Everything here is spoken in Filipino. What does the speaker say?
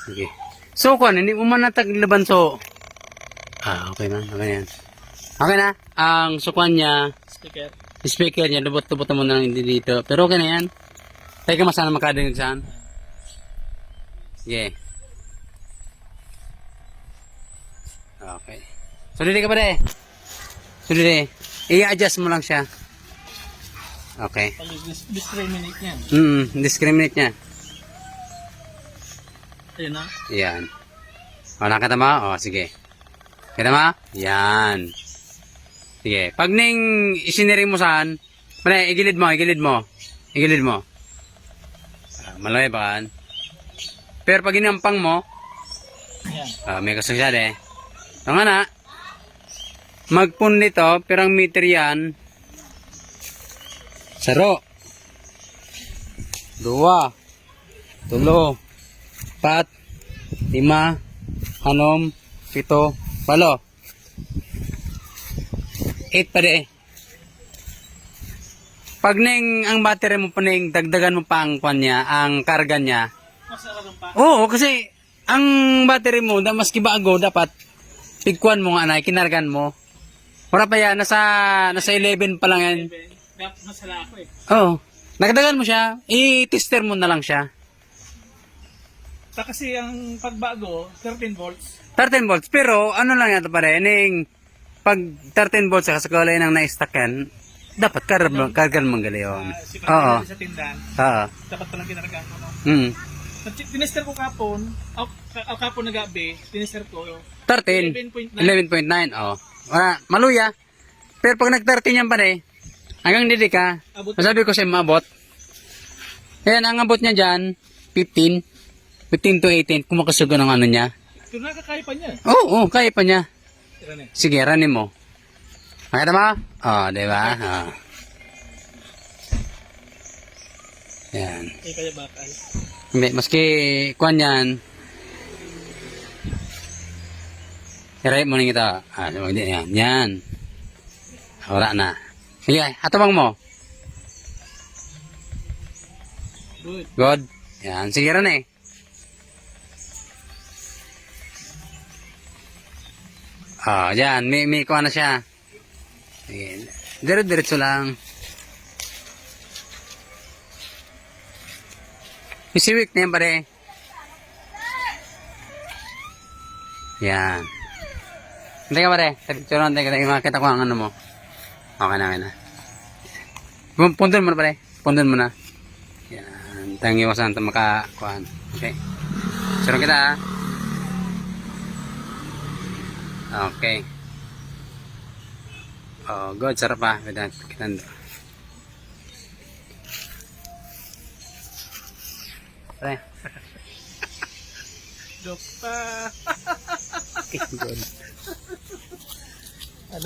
Okay. So, kuan, hindi mo man nataglaban so. Okay na. Okay na yan. Okay na. Ang sukuan niya, speaker niya, lubot-lubot mo na lang hindi dito. Pero okay na yan. Tayo ka masana makadinig saan. Okay. Okay. So, dili ka pa de. So, dili. I-adjust mo lang siya. Okay. Discriminate niyan. Discriminate niya. Ayun na. Yan. O, nakita mo? O, sige. Kita mo? Yan. Sige. Pag ning isinering mo saan, mali, igilid mo, igilid mo. Igilid mo. Malay ba kan? Pero pag inampang mo, may kasagsad eh. Ito nga na, magpun nito, pirang meter yan. Saro. 2, 3, 4, 5, 6, 7, 8, 8 pa de. Pag ning ang battery mo pa ning dagdagan mo pa ang kanya, ang karga niya. Oo, kasi ang battery mo maski bago dapat pigkuan mo nga na kinargan mo. Wala pa yan, nasa 11 pa lang yan. Masala ako eh. Oo. Nagdagan mo siya, i-tester mo na lang siya. Kasi ang pagbago, 13 volts. 13 volts, pero ano lang yan pa rin, pag 13 volts sa kulay ng na-stack yan, dapat kargan mong gali yun. Oo. Sa tindahan, Oo. dapat palang kinargaan mo. No? Tinester ko kapon, kapon na gabi, tinester ko. 13, 11.9, oh. Maluya. Pero pag nag-13 yan pa rin, hanggang didi ka, masabi ko siya maabot. Ayan, ang abot niya dyan, 15 to 18, kung makasugo ng ano niya. Pero nakakaya pa niya. Oo, kaya pa niya. Sige, ranin mo. Makita mo? Diba? Yan. Kaya bakal. Hindi, maski kuhan yan. I-right mo na kita. Yan. Yan. Wala na. Sige, hatabang mo. Good. Good. Yan, sige rin eh. Yan, may kuha na siya. Sige, diretso lang. Isiwik na yan pare. Yan. Hindi ka pare, picture natin kita, makita ko ang ano mo. Okay na. Pundon mo na pare, pundon mo na. Yan, tayong iwasan ito makakuhaan. Okay. Suro kita Okay. Good, sarap pa. Kita pare. Joke pa. Good. Anong